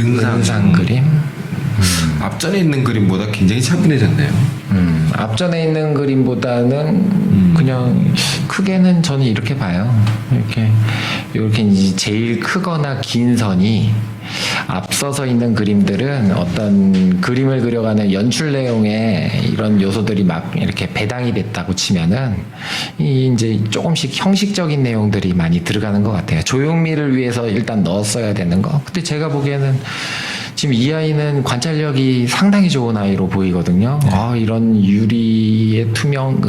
은상 그림. 앞전에 있는 그림보다 굉장히 차분해졌네요. 앞전에 있는 그림보다는 그냥 크게는 저는 이렇게 봐요. 이렇게 이제 제일 크거나 긴 선이 앞서서 있는 그림들은 어떤 그림을 그려가는 연출 내용에 이런 요소들이 막 이렇게 배당이 됐다고 치면은 이 이제 조금씩 형식적인 내용들이 많이 들어가는 것 같아요. 조형미를 위해서 일단 넣었어야 되는 거. 근데 제가 보기에는 지금 이 아이는 관찰력이 상당히 좋은 아이로 보이거든요. 아, 이런 유리의 투명,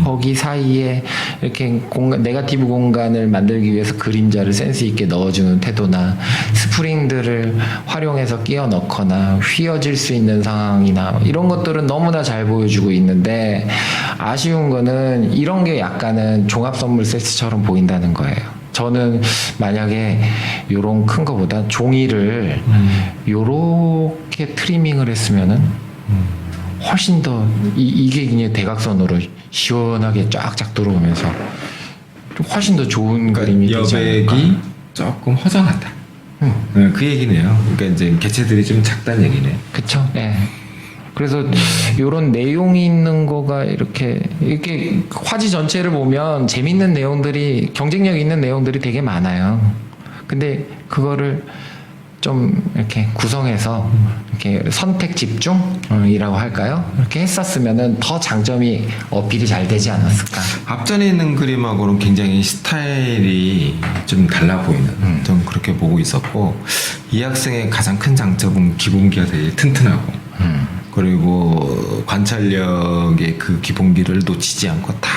거기 사이에 이렇게 공간, 네거티브 공간을 만들기 위해서 그림자를 센스 있게 넣어주는 태도나 스프링들을 활용해서 끼워 넣거나 휘어질 수 있는 상황이나 이런 것들은 너무나 잘 보여주고 있는데 아쉬운 거는 이런 게 약간은 종합 선물 세트처럼 보인다는 거예요. 저는 만약에 요런 큰 거보다 종이를 요렇게 트리밍을 했으면은 훨씬 더 이게 그냥 대각선으로 시원하게 쫙쫙 들어오면서 좀 훨씬 더 좋은 그림이 되지 않을까. 여백이 조금 허전하다. 네, 그 얘기네요. 그러니까 이제 개체들이 좀 작다는 얘기네. 그쵸? 예. 그래서 요런 내용이 있는 거가 이렇게 화지 전체를 보면 재밌는 내용들이, 경쟁력 있는 내용들이 되게 많아요. 근데 그거를 좀 이렇게 구성해서 이렇게 선택 집중이라고 할까요? 이렇게 했었으면은 더 장점이 어필이 잘 되지 않았을까. 앞전에 있는 그림하고는 굉장히 스타일이 좀 달라 보이는 좀 그렇게 보고 있었고, 이 학생의 가장 큰 장점은 기본기가 되게 튼튼하고 그리고 관찰력의 그 기본기를 놓치지 않고 다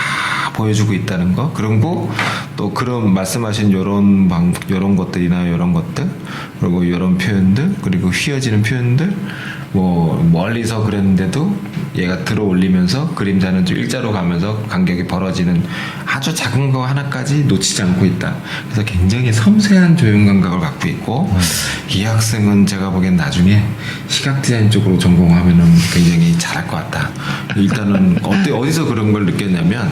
보여주고 있다는 거. 그리고 또 그런 말씀하신 요런 것들이나 요런 것들, 그리고 요런 표현들, 그리고 휘어지는 표현들, 뭐 멀리서 그랬는데도 얘가 들어 올리면서 그림자는 좀 일자로 가면서 간격이 벌어지는 아주 작은 거 하나까지 놓치지 않고 있다. 그래서 굉장히 섬세한 조형 감각을 갖고 있고, 이 학생은 제가 보기엔 나중에 시각 디자인 쪽으로 전공하면은 굉장히 잘할 것 같다. 일단은 어디서 그런 걸 느꼈냐면,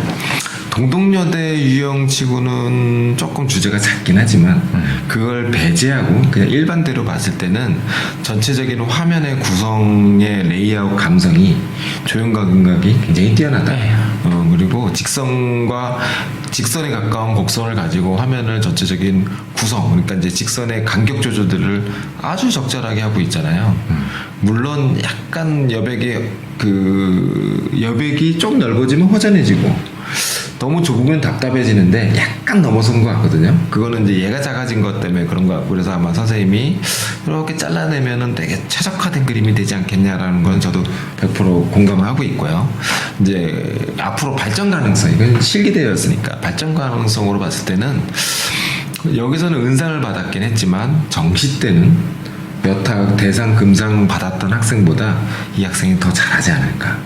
동덕여대 유형치고는 조금 주제가 작긴 하지만 그걸 배제하고 그냥 일반대로 봤을 때는 전체적인 화면의 구성의 레이아웃 감성이 조형 감각이 굉장히 뛰어나다. 그리고 직선에 가까운 곡선을 가지고 화면을 전체적인 구성, 그러니까 이제 직선의 간격 조절들을 아주 적절하게 하고 있잖아요. 물론 약간 여백이 좀 넓어지면 허전해지고 너무 좁으면 답답해지는데 약간 넘어선 것 같거든요. 그거는 이제 얘가 작아진 것 때문에 그런 것 같고, 그래서 아마 선생님이 이렇게 잘라내면은 되게 최적화된 그림이 되지 않겠냐라는 건 저도 100% 공감하고 있고요. 이제 앞으로 발전 가능성, 이건 실기대회였으니까 발전 가능성으로 봤을 때는 여기서는 은상을 받았긴 했지만 정시 때는 몇 학 대상 금상 받았던 학생보다 이 학생이 더 잘하지 않을까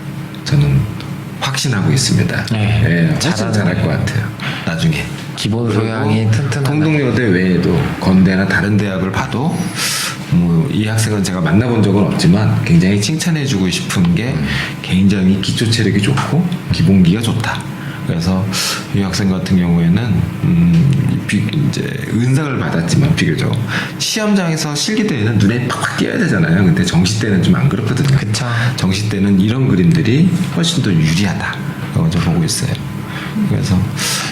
저는 확신하고 있습니다. 네, 훨씬 잘할 것 같아요. 나중에 기본 소양이 튼튼한. 동덕여대 외에도 건대나 다른 대학을 봐도 이 학생은 제가 만나본 적은 없지만 굉장히 칭찬해주고 싶은 게 굉장히 기초 체력이 좋고 기본기가 좋다. 그래서 이 학생 같은 경우에는 이제 은상을 받았지만 비교적 시험장에서 실기대회는 눈에 팍팍 띄어야 되잖아요. 근데 정시 때는 좀 안 그렇거든요. 그쵸. 정시 때는 이런 그림들이 훨씬 더 유리하다. 저 보고 있어요. 그래서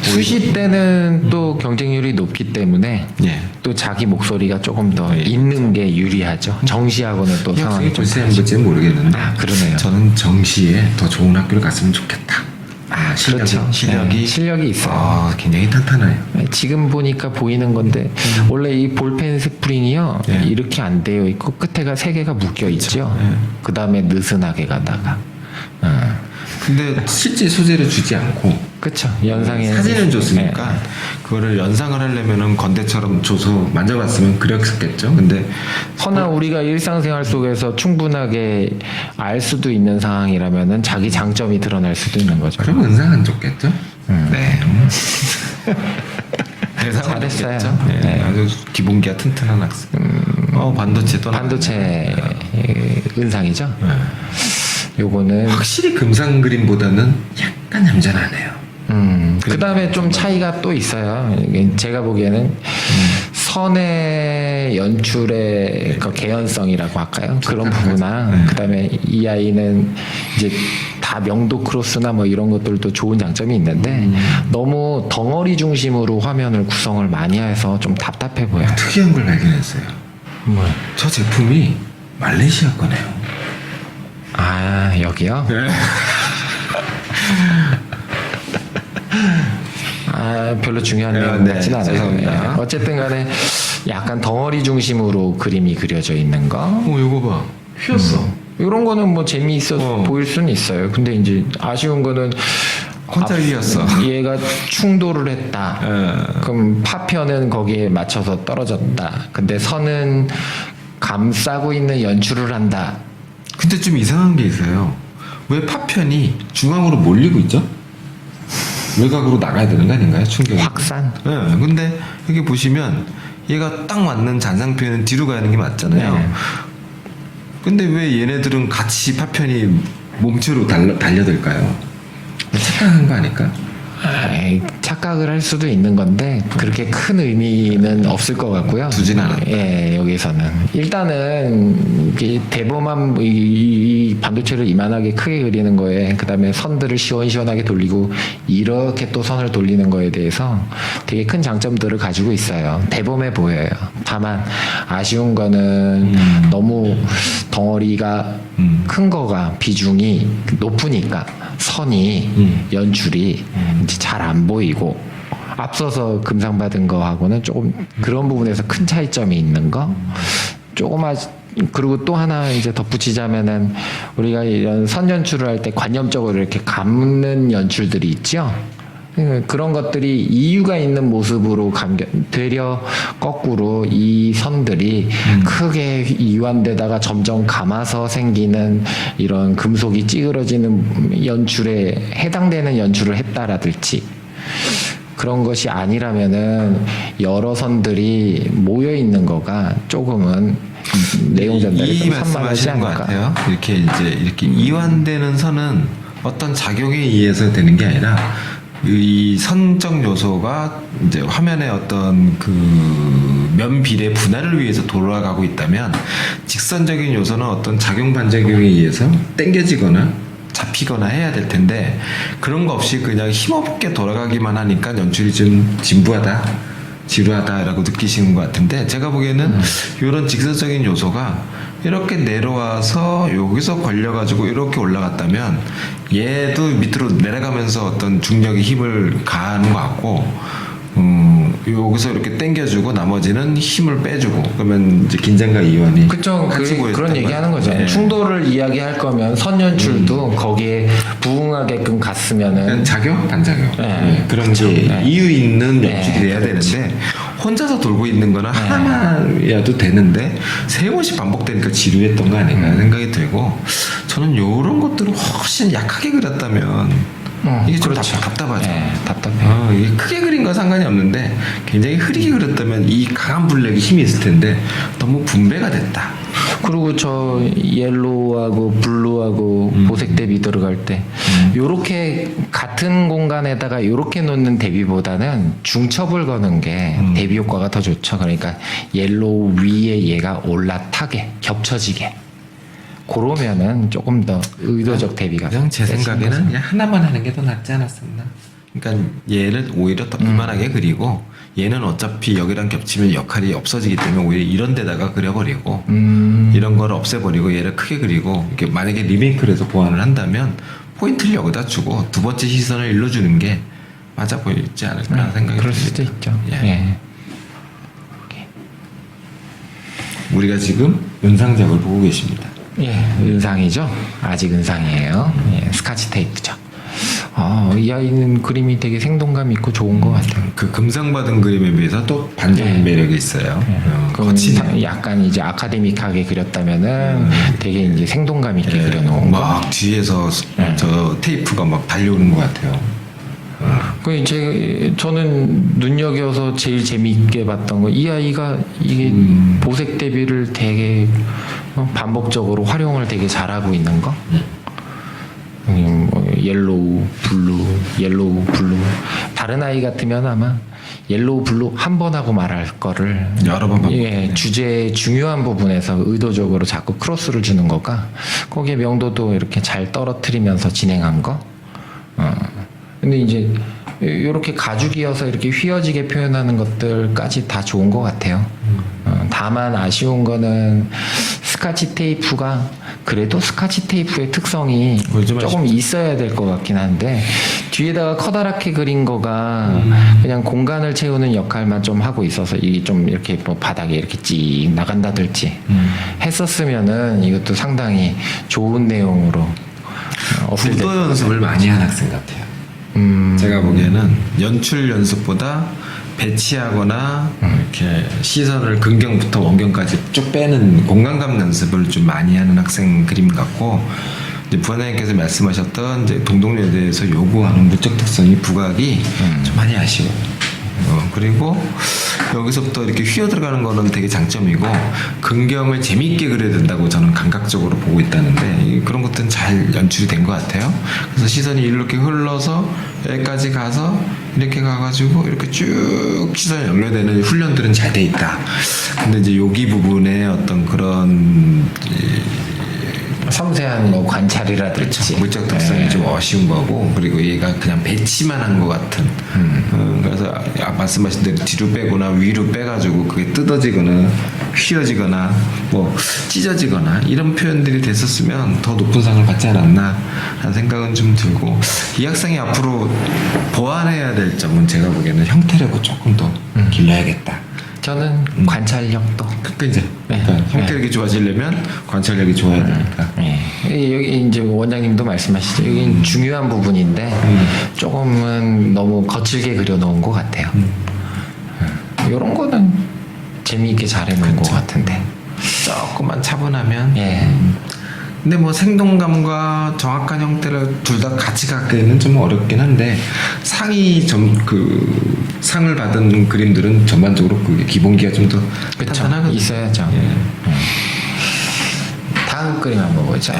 수시 때는 또 경쟁률이 높기 때문에 또 자기 목소리가 조금 더 있는 게 유리하죠. 정시하고는 또 상황이 좀 비슷한지는 모르겠는데 그러네요. 저는 정시에 더 좋은 학교를 갔으면 좋겠다. 그렇죠. 실력이 있어요. 굉장히 탄탄해요. 지금 보니까 보이는 건데 원래 이 볼펜 스프링이요 이렇게 안 되어 있고 끝에가 3개가 묶여 있죠. 그 다음에 느슨하게 가다가. 근데 실제 소재를 주지 않고 그쵸. 연상에 사진은 줬으니까 그거를 연상을 하려면은 건대처럼 줘서 만져봤으면 그렸겠죠. 근데 허나 우리가 일상생활 속에서 충분하게 알 수도 있는 상황이라면은 자기 장점이 드러날 수도 있는 거죠. 그럼 은상 안 줬겠죠? 네. 잘했어요. 아주 기본기가 튼튼한 학생. 반도체 은상이죠. 요거는 확실히 금상 그림보다는 약간 얌전하네요. 그 다음에 좀 차이가 또 있어요. 제가 보기에는 선의 연출의 그 개연성이라고 할까요? 그런 부분이나 그다음에 이 아이는 이제 다 명도 크로스나 뭐 이런 것들도 좋은 장점이 있는데 너무 덩어리 중심으로 화면을 구성을 많이 해서 좀 답답해 보여요. 특이한 걸 발견했어요. 뭐? 저 제품이 말레이시아 거네요. 아 여기요? 네. 아 별로 중요한 내용 네, 같진 않아요. 죄송합니다. 예. 어쨌든 간에 약간 덩어리 중심으로 그림이 그려져 있는 거. 이거 봐. 휘었어. 이런 거는 뭐 재미있어 보일 수는 있어요. 근데 이제 아쉬운 거는 혼자 휘었어. 얘가 충돌을 했다. 그럼 파편은 거기에 맞춰서 떨어졌다. 근데 선은 감싸고 있는 연출을 한다. 근데 좀 이상한 게 있어요. 왜 파편이 중앙으로 몰리고 있죠? 외곽으로 나가야 되는 거 아닌가요? 충격이. 확산. 네, 근데 여기 보시면 얘가 딱 맞는 잔상표에는 뒤로 가는 게 맞잖아요. 네. 근데 왜 얘네들은 같이 파편이 몸체로 달려들까요? 착각한 거 아닐까? 에이, 착각을 할 수도 있는 건데 그렇게 큰 의미는 없을 것 같고요. 두진 않았다. 예, 여기서는 일단은 이 대범한 이 반도체를 이만하게 크게 그리는 거에 그다음에 선들을 시원시원하게 돌리고 이렇게 또 선을 돌리는 거에 대해서 되게 큰 장점들을 가지고 있어요. 대범해 보여요. 다만 아쉬운 거는 너무 덩어리가 큰 거가 비중이 높으니까 선이 연출이 이제 잘 안 보이고 앞서서 금상받은 거하고는 조금 그런 부분에서 큰 차이점이 있는 거 조금 그리고 또 하나 이제 덧붙이자면은 우리가 이런 선 연출을 할 때 관념적으로 이렇게 감는 연출들이 있죠. 그런 것들이 이유가 있는 모습으로 되려 거꾸로 이 선들이 크게 이완되다가 점점 감아서 생기는 이런 금속이 찌그러지는 연출에 해당되는 연출을 했다라든지 그런 것이 아니라면은 여러 선들이 모여 있는 거가 조금은 내용 전달이 이 좀 산만하지 말씀하시는 것 않을까. 같아요. 이렇게 이완되는 선은 어떤 작용에 의해서 되는 게 아니라 이 선적 요소가 이제 화면의 어떤 그 면비례 분할을 위해서 돌아가고 있다면 직선적인 요소는 어떤 작용 반작용에 의해서 당겨지거나 잡히거나 해야 될 텐데 그런 거 없이 그냥 힘없게 돌아가기만 하니까 연출이 좀 진부하다 지루하다라고 느끼시는 것 같은데 제가 보기에는 이런 직선적인 요소가 이렇게 내려와서 여기서 걸려가지고 이렇게 올라갔다면 얘도 밑으로 내려가면서 어떤 중력의 힘을 가하는 것 같고 여기서 이렇게 당겨주고 나머지는 힘을 빼주고 그러면 이제 긴장과 이완이 그쵸. 같이 보였단 그런 얘기 하는 거죠. 네. 충돌을 이야기할 거면 선연출도 거기에 부응하게끔 갔으면은 그냥 작용 반작용 네. 그런 그쵸. 게 네. 이유 있는 네, 연출이 돼야 그렇지. 되는데 혼자서 돌고 있는 거나 하나야도 되는데 세 번씩 반복되니까 지루했던 거 아닌가 생각이 들고 저는 이런 것들을 훨씬 약하게 그렸다면 이게 좀 그렇죠. 답답하죠. 네, 답답해요. 이게 크게 그린 건 상관이 없는데 굉장히 흐리게 그렸다면 이 강한 블랙이 힘이 있을 텐데 너무 분배가 됐다. 그리고 저 옐로우하고 블루하고 보색 대비 들어갈 때 요렇게 같은 공간에다가 요렇게 놓는 대비보다는 중첩을 거는 게 대비 효과가 더 좋죠. 그러니까 옐로우 위에 얘가 올라타게 겹쳐지게 그러면은 조금 더 의도적 대비가 그냥 제 되시는 생각에는 거죠. 그냥 하나만 하는 게 더 낫지 않았었나. 그러니까 얘를 오히려 더 이만하게 그리고 얘는 어차피 여기랑 겹치면 역할이 없어지기 때문에 오히려 이런 데다가 그려버리고 이런 걸 없애버리고 얘를 크게 그리고 이렇게 만약에 리메이크를 해서 보완을 한다면 포인트를 여기다 주고 두 번째 시선을 일로 주는 게 맞아 보이지 않을까 생각이 그럴 듭니다. 수도 있죠. 예. 예. 우리가 지금 은상작을 보고 계십니다. 예, 은상이죠. 아직 은상이에요. 예, 스카치 테이프죠. 이 아이는 그림이 되게 생동감 있고 좋은 것 같아요. 그 금상받은 그림에 비해서 또 반전 네. 매력이 있어요. 그럼 거치네. 약간 이제 아카데믹하게 그렸다면은 되게 이제 생동감 있게 그려놓은 거. 막 뒤에서 저 테이프가 막 달려오는 것 같아요. 그 이제 저는 눈여겨서 제일 재미있게 봤던 거 이 아이가 이게 보색 대비를 되게 반복적으로 활용을 되게 잘하고 있는 거. 뭐 옐로우, 블루, 옐로우, 블루. 다른 아이 같으면 아마 옐로우 블루 한 번 하고 말할 거를 여러 번 반복. 예, 주제의 중요한 부분에서 의도적으로 자꾸 크로스를 주는 거가 거기에 명도도 이렇게 잘 떨어뜨리면서 진행한 거. 근데 이제 이렇게 가죽이어서 이렇게 휘어지게 표현하는 것들까지 다 좋은 것 같아요. 다만 아쉬운 거는 스카치 테이프가 그래도 스카치 테이프의 특성이 좀 조금 있어야 될 것 같긴 한데 뒤에다가 커다랗게 그린 거가 그냥 공간을 채우는 역할만 좀 하고 있어서 이게 좀 이렇게 뭐 바닥에 이렇게 찍 나간다든지 했었으면은 이것도 상당히 좋은 내용으로 어필될 구도 연습을 많이 한 학생 같아요. 제가 보기에는 연출 연습보다 배치하거나 이렇게 시선을 근경부터 원경까지 쭉 빼는 공간감 연습을 좀 많이 하는 학생 그림 같고, 이제 부원장님께서 말씀하셨던 이제 동독녀에 대해서 요구하는 무적 특성이 부각이 좀 많이 아쉬워요. 그리고 여기서부터 이렇게 휘어 들어가는 거는 되게 장점이고 근경을 재미있게 그려야 된다고 저는 감각적으로 보고 있다는데 그런 것들은 잘 연출이 된 것 같아요. 그래서 시선이 이렇게 흘러서 여기까지 가서 이렇게 가가지고 이렇게 쭉 시선이 연결되는 훈련들은 잘 돼 있다. 근데 이제 여기 부분에 어떤 그런 섬세한 뭐 관찰이라든지 물적 특성이 좀 아쉬운 거고, 그리고 얘가 그냥 배치만 한 것 같은. 그래서 말씀하신 대로 뒤로 빼거나 위로 빼가지고 그게 뜯어지거나 휘어지거나 뭐 찢어지거나 이런 표현들이 됐었으면 더 높은 상을 받지 않았나 하는 생각은 좀 들고, 이 학생이 앞으로 보완해야 될 점은 제가 보기에는 형태력을 조금 더 길러야겠다. 저는 관찰력도 그러니까 이제 형태력이 좋아지려면 관찰력이 좋아야 되니까. 여기 이제 원장님도 말씀하시죠. 여기 중요한 부분인데 조금은 너무 거칠게 그려놓은 것 같아요. 이런 거는 재미있게 잘해놓은 것 같은데 조금만 차분하면. 예. 근데 뭐 생동감과 정확한 형태를 둘 다 같이 갖기에는 좀 어렵긴 한데 상이 좀 그 상을 받은 그림들은 전반적으로 그 기본기가 좀 더 탄탄하거든요. 있어야죠. 다음 그림 한번 보자.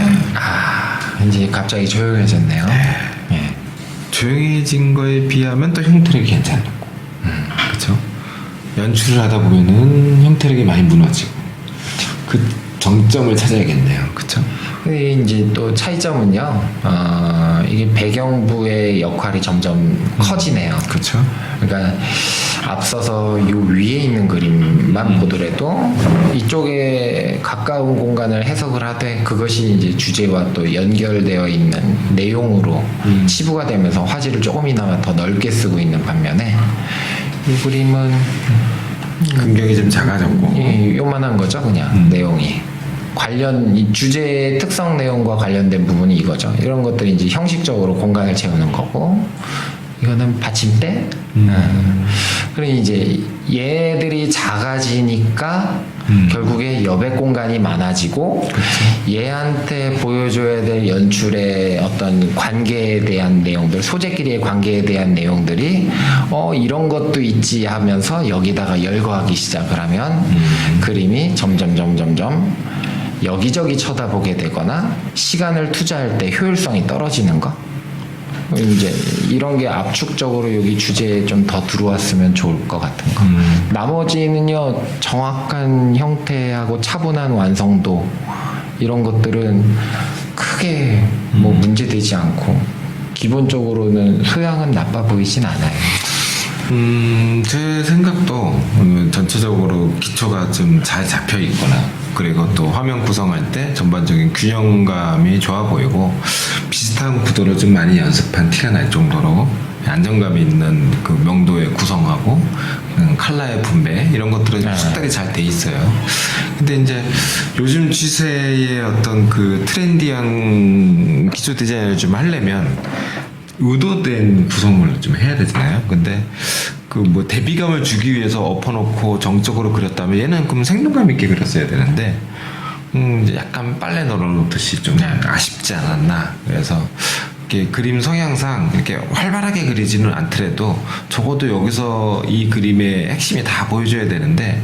이제 갑자기 조용해졌네요. 예. 조용해진 거에 비하면 또 형태력이 괜찮고, 그렇죠. 연출을 하다 보면은 형태력이 많이 무너지고 그 정점을 찾아야겠네요, 그렇죠. 근데 이제 또 차이점은요. 이게 배경부의 역할이 점점 커지네요. 그렇죠. 그러니까 앞서서 요 위에 있는 그림만 보더라도 이쪽에 가까운 공간을 해석을 하되 그것이 이제 주제와 또 연결되어 있는 내용으로 치부가 되면서 화질을 조금이나마 더 넓게 쓰고 있는 반면에 이 그림은 근경이 좀 작아졌고 요만한 거죠, 그냥 내용이. 관련 이 주제의 특성 내용과 관련된 부분이 이거죠. 이런 것들이 이제 형식적으로 공간을 채우는 거고, 이거는 받침대. 그리고 이제 얘들이 작아지니까 결국에 여백 공간이 많아지고, 얘한테 보여줘야 될 연출의 어떤 관계에 대한 내용들, 소재끼리의 관계에 대한 내용들이 이런 것도 있지 하면서 여기다가 열거하기 시작을 하면 그림이 점점 여기저기 쳐다보게 되거나 시간을 투자할 때 효율성이 떨어지는 거. 이제 이런 게 압축적으로 여기 주제에 좀 더 들어왔으면 좋을 것 같은 거. 나머지는요, 정확한 형태하고 차분한 완성도 이런 것들은 크게 뭐 문제되지 않고 기본적으로는 소양은 나빠 보이진 않아요. 제 생각도 전체적으로 기초가 좀 잘 잡혀 있거나, 그리고 또 화면 구성할 때 전반적인 균형감이 좋아 보이고 비슷한 구도를 좀 많이 연습한 티가 날 정도로 안정감이 있는 그 명도의 구성하고 컬러의 분배 이런 것들은 숙달이 잘 돼 있어요. 근데 이제 요즘 추세의 어떤 그 트렌디한 기초 디자인을 좀 하려면 의도된 구성을 좀 해야 되잖아요. 근데 그 뭐 대비감을 주기 위해서 엎어놓고 정적으로 그렸다면 얘는 그럼 생동감 있게 그렸어야 되는데 이제 약간 빨래 널어놓듯이 좀 아쉽지 않았나. 그래서 이렇게 그림 성향상 이렇게 활발하게 그리지는 않더라도 적어도 여기서 이 그림의 핵심이 다 보여줘야 되는데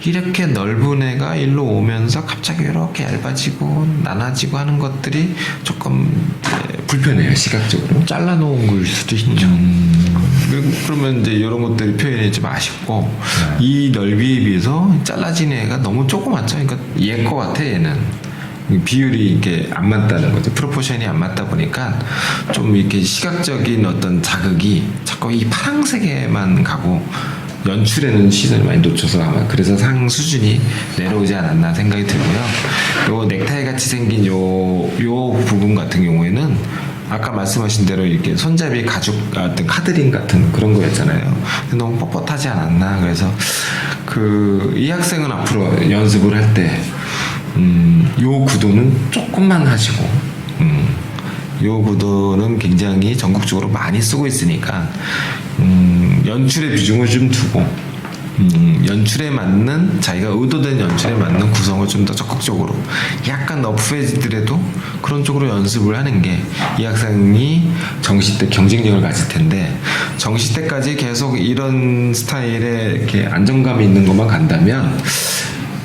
이렇게 넓은 애가 일로 오면서 갑자기 이렇게 얇아지고 나눠지고 하는 것들이 조금 불편해요, 시각적으로. 잘라놓은 걸 수도 있죠. 그러면 이제 이런 것들이 표현이 좀 아쉽고 이 넓이에 비해서 잘라진 애가 너무 조그맣죠. 그러니까 얘 거 같아 얘는. 비율이 이게 안 맞다는 거죠. 프로포션이 안 맞다 보니까 좀 이렇게 시각적인 어떤 자극이 자꾸 이 파란색에만 가고 연출에는 시선을 많이 놓쳐서 아마 그래서 상 수준이 내려오지 않았나 생각이 들고요. 요 넥타이 같이 생긴 요 부분 같은 경우에는 아까 말씀하신 대로 이렇게 손잡이 가죽 같은 카드링 같은 그런 거였잖아요. 너무 뻣뻣하지 않았나. 그래서 이 학생은 앞으로 연습을 할 때 요 구도는 조금만 하시고, 요 구도는 굉장히 전국적으로 많이 쓰고 있으니까, 연출의 비중을 좀 두고, 연출에 맞는, 자기가 의도된 연출에 맞는 구성을 좀 더 적극적으로, 약간 너프해지더라도 그런 쪽으로 연습을 하는 게 이 학생이 정시 때 경쟁력을 가질 텐데, 정시 때까지 계속 이런 스타일의 이렇게 안정감이 있는 것만 간다면,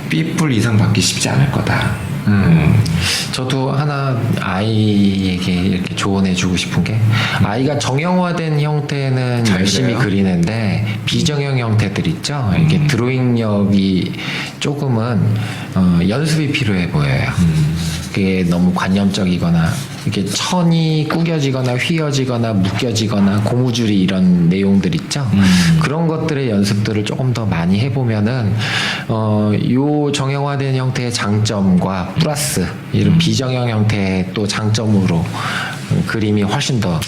B뿔 이상 받기 쉽지 않을 거다. 저도 하나 아이에게 이렇게 조언해주고 싶은 게 아이가 정형화된 형태는 잘 열심히 그려요? 그리는데 비정형 형태들 있죠. 이렇게 드로잉력이 조금은 연습이 필요해 보여요. 그게 너무 관념적이거나 이렇게 천이 구겨지거나 휘어지거나 묶여지거나 고무줄이 이런 내용들 있죠. 그런 것들의 연습들을 조금 더 많이 해보면은 요 정형화된 형태의 장점과 플러스 이런 비정형 형태의 또 장점으로 그림이 훨씬 더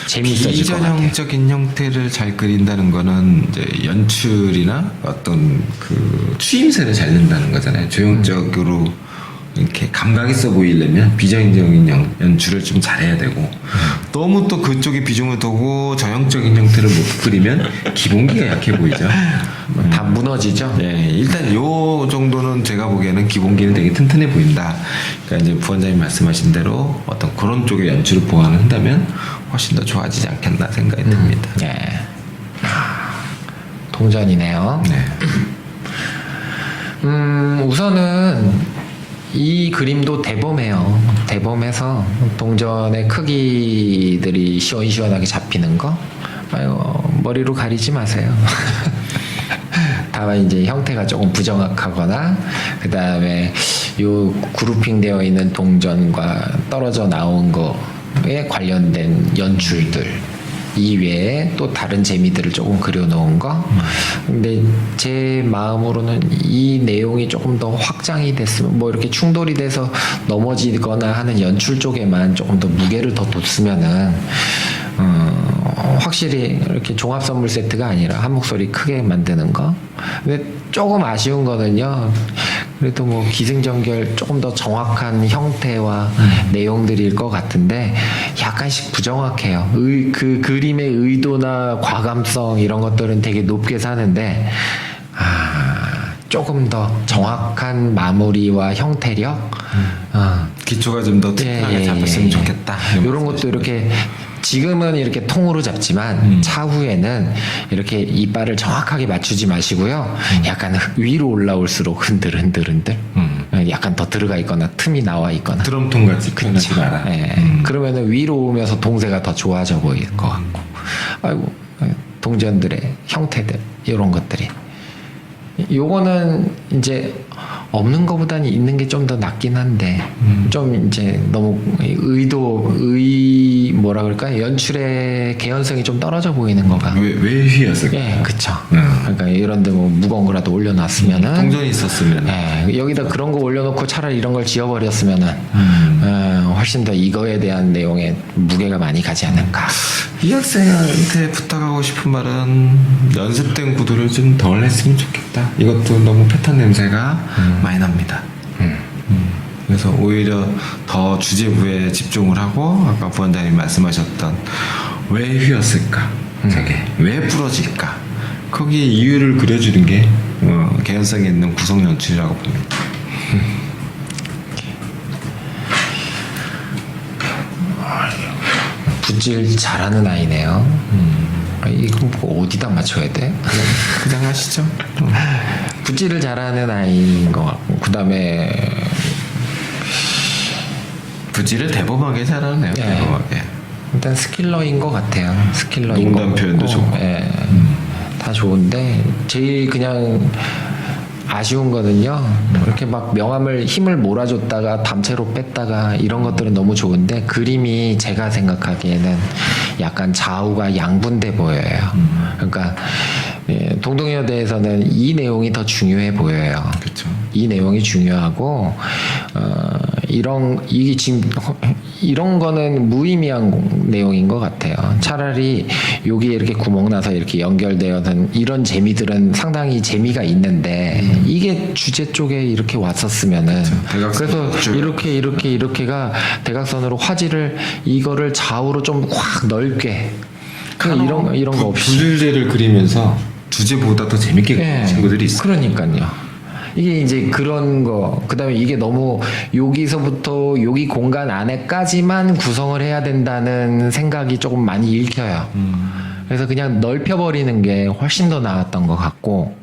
재밌어질 것 같아요. 비전형적인 형태를 잘 그린다는 거는 이제 연출이나 어떤 그 추임새를 잘 낸다는 거잖아요. 조형적으로 이렇게 감각 있어 보이려면 비전형적인 연출을 좀 잘해야 되고 너무 또 그쪽에 비중을 두고 전형적인 형태를 못 그리면 기본기가 약해 보이죠. 다 무너지죠. 네, 일단 요 정도는 제가 보기에는 기본기는 되게 튼튼해 보인다. 그러니까 이제 부원장님 말씀하신 대로 어떤 그런 쪽의 연출을 보완을 한다면 훨씬 더 좋아지지 않겠나 생각이 듭니다. 네. 동전이네요. 네. 우선은 이 그림도 대범해요. 대범해서 동전의 크기들이 시원시원하게 잡히는 거. 아유, 머리로 가리지 마세요. 다만 이제 형태가 조금 부정확하거나 그 다음에 요 그룹핑 되어 있는 동전과 떨어져 나온 거에 관련된 연출들 이외에 또 다른 재미들을 조금 그려놓은 거. 근데 제 마음으로는 이 내용이 조금 더 확장이 됐으면 뭐 이렇게 충돌이 돼서 넘어지거나 하는 연출 쪽에만 조금 더 무게를 더 뒀으면은 확실히 이렇게 종합 선물 세트가 아니라 한 목소리 크게 만드는 거. 근데 조금 아쉬운 거는요. 그래도 뭐 기승전결 조금 더 정확한 형태와 내용들일 것 같은데 약간씩 부정확해요. 그 그림의 의도나 과감성 이런 것들은 되게 높게 사는데 조금 더 정확한 마무리와 형태력 기초가 좀 더 튼튼하게 잡혔으면 좋겠다. 이런 것도 이렇게 지금은 이렇게 통으로 잡지만 차후에는 이렇게 이빨을 정확하게 맞추지 마시고요. 약간 위로 올라올수록 흔들흔들 약간 더 들어가 있거나 틈이 나와 있거나 드럼통 같이 표현하지 마라. 그러면은 위로 오면서 동세가 더 좋아져 보일 것 같고 아이고 동전들의 형태들 이런 것들이 요거는 이제 없는 것보다는 있는 게 좀 더 낫긴 한데 좀 이제 너무 뭐라 그럴까 연출의 개연성이 좀 떨어져 보이는 거가 왜 휘었을까? 예, 그쵸. 그러니까 이런데 뭐 무거운 거라도 올려놨으면은 동전이 있었으면 여기다 그런 거 올려놓고 차라리 이런 걸 지워버렸으면은 훨씬 더 이거에 대한 내용에 무게가 많이 가지 않을까. 이 학생한테 부탁하고 싶은 말은 연습된 구도를 좀 덜 했으면 좋겠다. 이것도 너무 패턴 냄새가 많이 납니다. 그래서 오히려 더 주제부에 집중을 하고 아까 부원장님 말씀하셨던 왜 휘었을까? 저게 왜 부러질까? 거기에 이유를 그려주는 게 개연성이 있는 구성 연출이라고 봅니다. 붓질 잘하는 아이네요. 이거 뭐 어디다 맞춰야 돼? 그냥 하시죠. 붓질을 잘하는 아이인 것 같고 그 다음에 부지를 대범하게 잘하네요. 예. 대범하게. 일단 스킬러인 것 같아요. 스킬러인 농담 것 표현도 같고, 좋고. 예, 다 좋은데 제일 그냥 아쉬운 거는요. 이렇게 막 명암을 힘을 몰아줬다가 담채로 뺐다가 이런 것들은 너무 좋은데 그림이 제가 생각하기에는 약간 좌우가 양분돼 보여요. 그러니까 예, 동동여대에서는 이 내용이 더 중요해 보여요. 그렇죠. 이 내용이 중요하고 이게 지금 이런 거는 무의미한 내용인 것 같아요. 차라리 여기에 이렇게 구멍 나서 이렇게 연결되어는 이런 재미들은 상당히 재미가 있는데 이게 주제 쪽에 이렇게 왔었으면은 대각선 그래서 쭉. 이렇게가 대각선으로 화질을 이거를 좌우로 좀 확 넓게 이런 거 없이 부들제를 그리면서 주제보다 더 재밌게 그리는 예, 친구들이 있어요. 그러니까요. 이게 이제 그런 거, 그 다음에 이게 너무 여기서부터 여기 공간 안에까지만 구성을 해야 된다는 생각이 조금 많이 읽혀요. 그래서 그냥 넓혀버리는 게 훨씬 더 나았던 것 같고,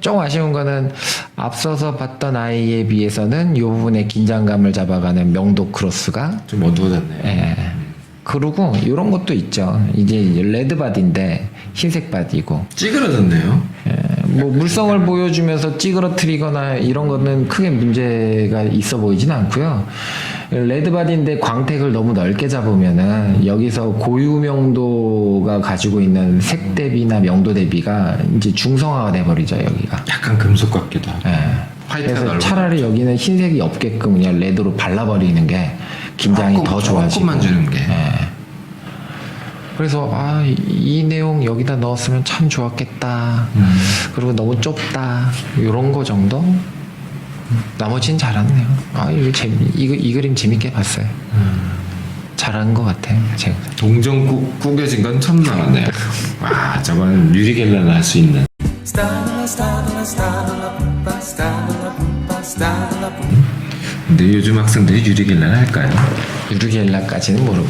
좀 아쉬운 거는 앞서서 봤던 아이에 비해서는 이 부분에 긴장감을 잡아가는 명도 크로스가 좀 어두워졌네요. 예. 그리고 이런 것도 있죠. 이제 레드 바디인데 흰색 바디고. 찌그러졌네요. 예, 뭐 물성을 보여주면서 찌그러뜨리거나 이런 거는 크게 문제가 있어 보이진 않고요. 레드 바디인데 광택을 너무 넓게 잡으면은 여기서 고유 명도가 가지고 있는 색 대비나 명도 대비가 이제 중성화가 돼 버리죠, 여기가. 약간 금속 같기도 하고. 예. 화이트가 그래서 넓어. 차라리 여기는 흰색이 없게끔 그냥 레드로 발라버리는 게 긴장이 더 좋아지고. 조금만 주는 게. 예. 그래서 이 내용 여기다 넣었으면 참 좋았겠다. 그리고 너무 좁다. 이런 거 정도. 나머지는 잘했네요. 이 그림 재밌게 봤어요. 잘한 것 같아요. 제가. 동전 구겨진 건 처음 나왔네요. 와, 저건 유리겔라나 할 수 있는. 근데 요즘 학생들이 유리겔라나 할까요? 유르겔라까지는 모르고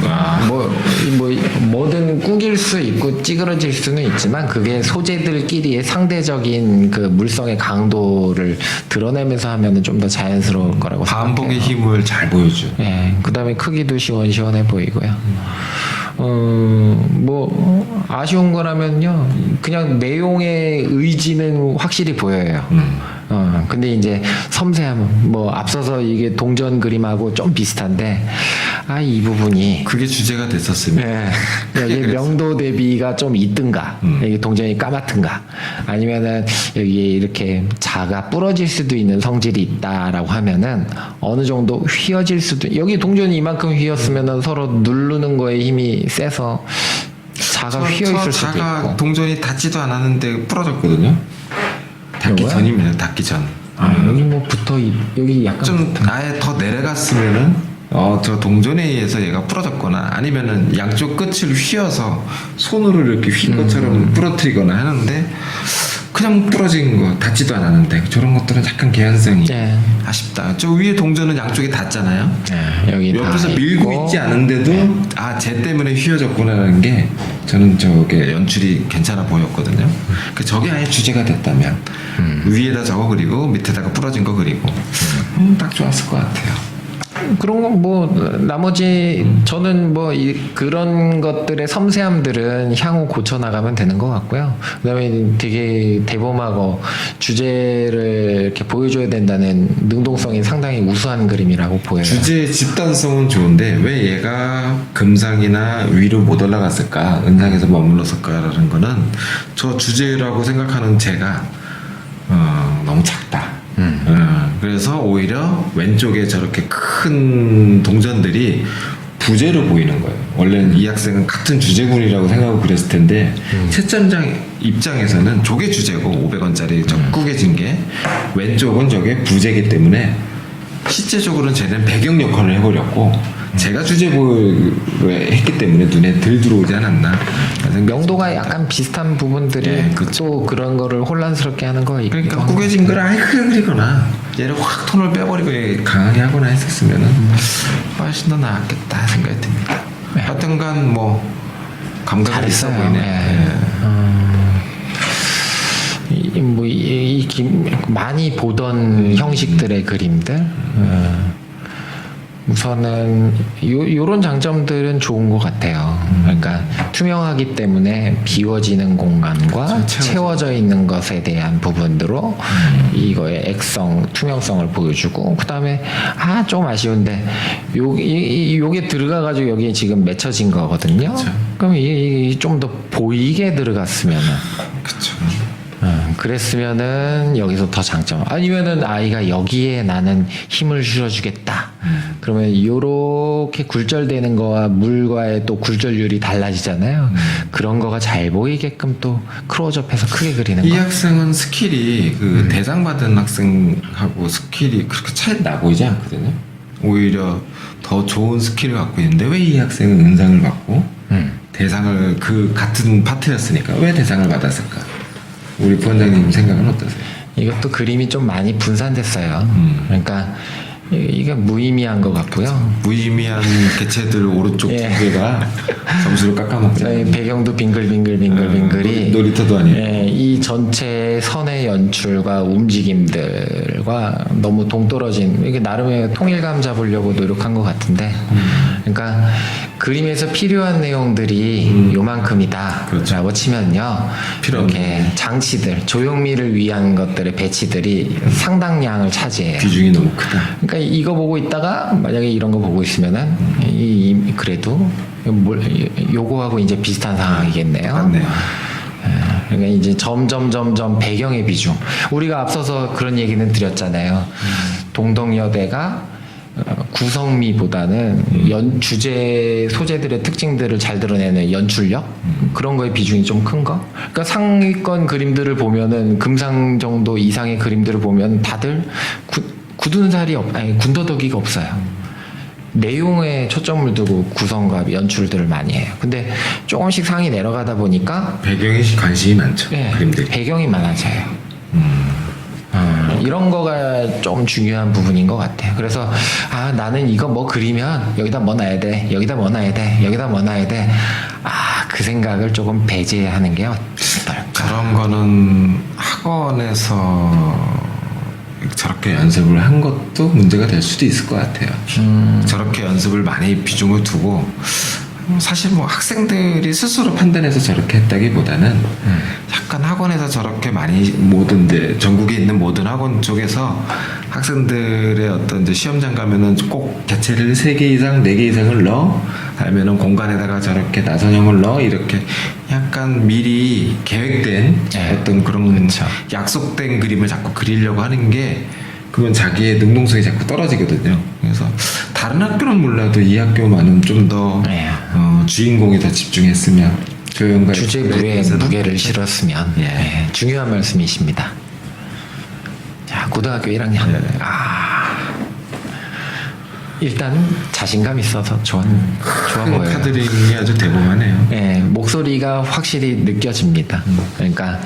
뭐든 꾸길 수 있고 찌그러질 수는 있지만 그게 소재들끼리의 상대적인 그 물성의 강도를 드러내면서 하면은 좀 더 자연스러울 거라고 반복의 생각해요. 힘을 잘 보여줘. 예, 그다음에 크기도 시원시원해 보이고요. 뭐 아쉬운 거라면요, 그냥 내용의 의지는 확실히 보여요. 근데 이제 섬세함, 뭐 앞서서 이게 동전 그림하고 좀 비슷한데, 이 부분이 그게 주제가 됐었으면. 예, 여기 명도 대비가 좀 있든가, 여기 동전이 까맣든가, 아니면은 여기에 이렇게 자가 부러질 수도 있는 성질이 있다라고 하면은 어느 정도 휘어질 수도, 여기 동전이 이만큼 휘었으면은 서로 누르는 거에 힘이 세서 자가 휘어 있을 수도 자가 있고. 동전이 닿지도 않았는데 부러졌거든요. 닿기 요거야? 전입니다. 닿기 전. 여기 뭐 여기 약간 좀 아예 더 내려갔으면은 저 동전에 의해서 얘가 부러졌거나 아니면은 양쪽 끝을 휘어서 손으로 이렇게 휜 것처럼 부러뜨리거나 하는데 그냥 부러진 거 닿지도 않았는데 저런 것들은 약간 개연성이 예. 아쉽다. 저 위에 동전은 양쪽이 닿잖아요. 여기 다 옆에서 밀고 있고. 있지 않은데도 쟤 때문에 휘어졌구나라는 게 저는 저게 연출이 괜찮아 보였거든요. 그 저게 아예 주제가 됐다면 위에다 저거 그리고 밑에다가 부러진 거 그리고 딱 좋았을 것 같아요. 그런 건 뭐 나머지 저는 뭐 그런 것들의 섬세함들은 향후 고쳐 나가면 되는 것 같고요. 그다음에 되게 대범하고 주제를 이렇게 보여줘야 된다는 능동성이 상당히 우수한 그림이라고 보여요. 주제의 집단성은 좋은데 왜 얘가 금상이나 위로 못 올라갔을까, 은상에서 머물렀을까라는 거는 저 주제라고 생각하는 제가 너무 작다. 그래서 오히려 왼쪽에 저렇게 큰 동전들이 부재로 보이는 거예요. 원래는 이 학생은 같은 주제군이라고 생각하고 그랬을 텐데 채점장 입장에서는 저게 주제고 500원짜리 저 구겨진 게 왼쪽은 저게 부재기 때문에 실제적으로는 쟤는 배경 역할을 해버렸고 제가 주제를 했기 때문에 눈에 덜 들어오지 않았나. 명도가 약간 비슷한 부분들이 예, 또 그런 거를 혼란스럽게 하는 거 그러니까 있고. 구겨진 걸 아예 크게 그리거나 얘를 확 톤을 빼버리고 얘 강하게 하거나 했었으면은 훨씬 더 나았겠다 생각이 듭니다. 하여튼간 뭐 감각이 있어 잘했어요. 보이네. 많이 보던 형식들의 그림들. 우선은 요런 장점들은 좋은 것 같아요. 그러니까 투명하기 때문에 비워지는 공간과 그렇죠. 채워져 있는 것에 대한 부분으로 이거의 액성, 투명성을 보여주고, 그 다음에 좀 아쉬운데 요게 들어가가지고 여기 지금 맺혀진 거거든요. 그렇죠. 그럼 이게 좀 더 보이게 들어갔으면은. 그렇죠. 그랬으면은 여기서 더 장점. 아니면은 아이가 여기에 나는 힘을 실어주겠다. 그러면 요렇게 굴절되는 거와 물과의 또 굴절률이 달라지잖아요. 그런 거가 잘 보이게끔 또 크로즈업해서 크게 그리는 이 거. 학생은 스킬이 그 대상받은 학생하고 스킬이 그렇게 차이 나 보이지 않거든요. 오히려 더 좋은 스킬을 갖고 있는데 왜 이 학생은 은상을 받고 대상을 그 같은 파트였으니까 왜 대상을 받았을까? 우리 부원장님 생각은 어떠세요? 이것도 그림이 좀 많이 분산됐어요. 그러니까 이게 무의미한 것 같고요. 무의미한 개체들 오른쪽 예. 두 개가 점수를 깎아먹죠. 배경도 빙글빙글빙글빙글이 놀이터도 아니고. 이 전체 선의 연출과 움직임들과 너무 동떨어진, 이게 나름의 통일감 잡으려고 노력한 것 같은데, 그러니까 그림에서 필요한 내용들이 요만큼이다 그렇죠. 라고 치면요, 필요 없는 이렇게 장치들, 조형미를 위한 것들의 배치들이 상당량을 차지해요. 비중이 너무 크다. 그러니까 이거 보고 있다가 만약에 이런 거 보고 있으면은 그래도 요거하고 이제 비슷한 상황이겠네요. 맞네요. 그러니까 이제 점점 배경의 비중. 우리가 앞서서 그런 얘기는 드렸잖아요. 동덕여대가 구성미보다는 주제 소재들의 특징들을 잘 드러내는 연출력 그런 거의 비중이 좀 큰 거. 그러니까 상위권 그림들을 보면은 금상 정도 이상의 그림들을 보면 다들 굳은 살이 군더더기가 없어요. 내용에 초점을 두고 구성과 연출들을 많이 해요. 근데 조금씩 상이 내려가다 보니까 배경에 관심이 많죠. 그림들이. 배경이 많아져요. 이런 거가 좀 중요한 부분인 것 같아요. 그래서 나는 이거 뭐 그리면 여기다 뭐 놔야 돼, 여기다 뭐 놔야 돼, 여기다 뭐 놔야 돼. 그 생각을 조금 배제하는 게 어떨까. 저런 거는 학원에서 저렇게 연습을 한 것도 문제가 될 수도 있을 것 같아요. 저렇게 연습을 많이 비중을 두고 사실 뭐 학생들이 스스로 판단해서 저렇게 했다기보다는 약간 학원에서 저렇게 많이 모든 이제 전국에 있는 모든 학원 쪽에서 학생들의 어떤 이제 시험장 가면은 꼭 개체를 3개 이상, 4개 이상을 넣어 아니면은 공간에다가 저렇게 나선형을 넣어 이렇게 약간 미리 계획된 어떤 그런 그렇죠. 약속된 그림을 자꾸 그리려고 하는 게 그건 자기의 능동성이 자꾸 떨어지거든요. 그래서 다른 학교는 몰라도 이 학교만은 좀 더 주인공이 더 집중했으면 교양과 주제부에 무게를 실었으면 중요한 말씀이십니다. 자, 고등학교 1학년. 일단 자신감 있어서 좋아 보여요. 카드링이 아주 대범하네요. 네, 목소리가 확실히 느껴집니다. 그러니까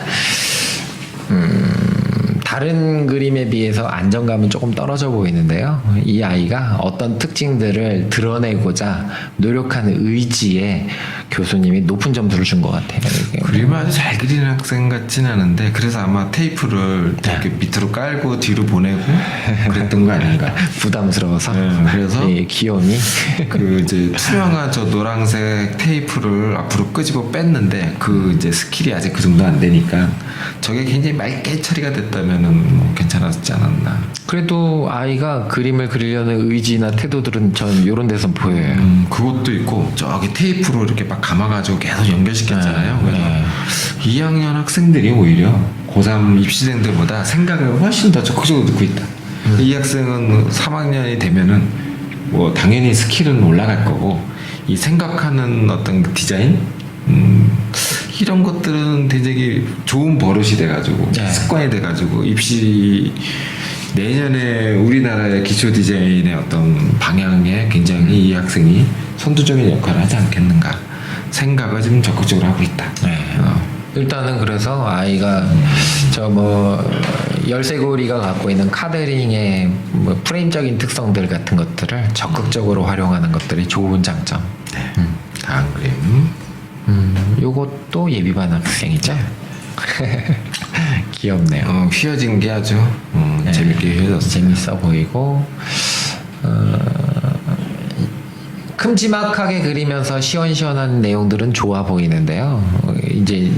다른 그림에 비해서 안정감은 조금 떨어져 보이는데요. 이 아이가 어떤 특징들을 드러내고자 노력하는 의지에 교수님이 높은 점수를 준 것 같아요. 그림을 아주 잘 그리는 학생 같진 않은데 그래서 아마 테이프를 이렇게 밑으로 깔고 뒤로 보내고 그랬던 거 아닌가. 부담스러워서. 그래서 귀여움이 그 이제 투명한 저 노란색 테이프를 앞으로 끄집어 뺐는데 그 이제 스킬이 아직 그 정도 안 되니까 저게 굉장히 맑게 처리가 됐다면은 뭐 괜찮았지 않았나. 그래도 아이가 그림을 그리려는 의지나 태도들은 전 이런 데서 보여요. 그것도 있고 저기 테이프로 이렇게 막 감아가지고 계속 연결시켰잖아요. 그래서 2학년 학생들이 오히려 고3 입시생들보다 생각을 훨씬 더 적극적으로 넣고 있다. 이 학생은 3학년이 되면은 뭐 당연히 스킬은 올라갈 거고 이 생각하는 어떤 디자인 이런 것들은 굉장히 좋은 버릇이 돼가지고 습관이 돼가지고 입시 내년에 우리나라의 기초 디자인의 어떤 방향에 굉장히 이 학생이 선두적인 역할을 하지 않겠는가 생각을 지금 적극적으로 하고 있다. 일단은 그래서 아이가 저 뭐 열쇠고리가 갖고 있는 카드링의 뭐 프레임적인 특성들 같은 것들을 적극적으로 활용하는 것들이 좋은 장점. 다음 그림. 요것도 예비반 학생이죠? 귀엽네요. 휘어진 게 아주 재밌게 휘어졌어요. 재밌어 보이고 큼지막하게 그리면서 시원시원한 내용들은 좋아 보이는데요. 이제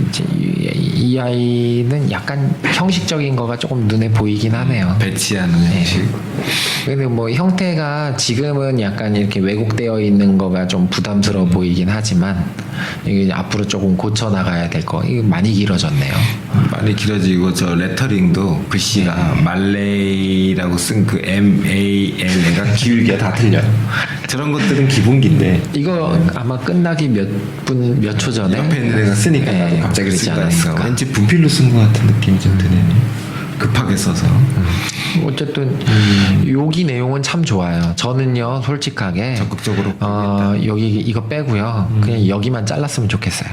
이 아이는 약간 형식적인 거가 조금 눈에 보이긴 하네요. 배치하는 형식. 근데 뭐 형태가 지금은 약간 이렇게 왜곡되어 있는 거가 좀 부담스러워 보이긴 하지만 이게 앞으로 조금 고쳐 나가야 될 거. 이거 많이 길어졌네요. 많이 길어지고 저 레터링도 글씨가 말레이라고 쓴 그 MAL가 길게 다 틀려요. 저런 것들은 기본기인데 이거 아마 끝나기 몇 초 전에 옆에 있는 애가 쓰니까 나도 갑자기 그러지 쓸 거 아닌가. 않았을까. 왠지 분필로 쓴 것 같은 느낌이 좀 드네요. 급하게 써서. 어쨌든 여기 내용은 참 좋아요. 저는요 솔직하게 적극적으로 여기 이거 빼고요. 그냥 여기만 잘랐으면 좋겠어요.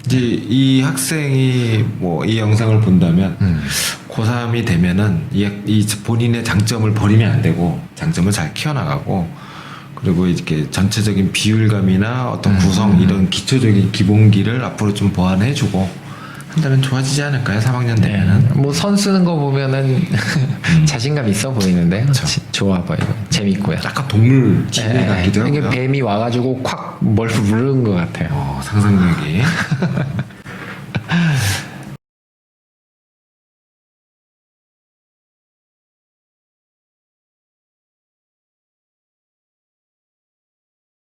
이제 이 학생이 뭐 이 영상을 본다면 고3이 되면은 이 본인의 장점을 버리면 안 되고 장점을 잘 키워나가고 그리고 이렇게 전체적인 비율감이나 어떤 구성 이런 기초적인 기본기를 앞으로 좀 보완해주고 한다면 좋아지지 않을까요? 3학년 되면은. 뭐 선 쓰는 거 보면은 자신감 있어 보이는데요. 좋아 보이고 재밌고요. 약간 동물 지배 같기도 이게 하고요. 뱀이 와가지고 콱 뭘 물는 것 같아요. 상상력이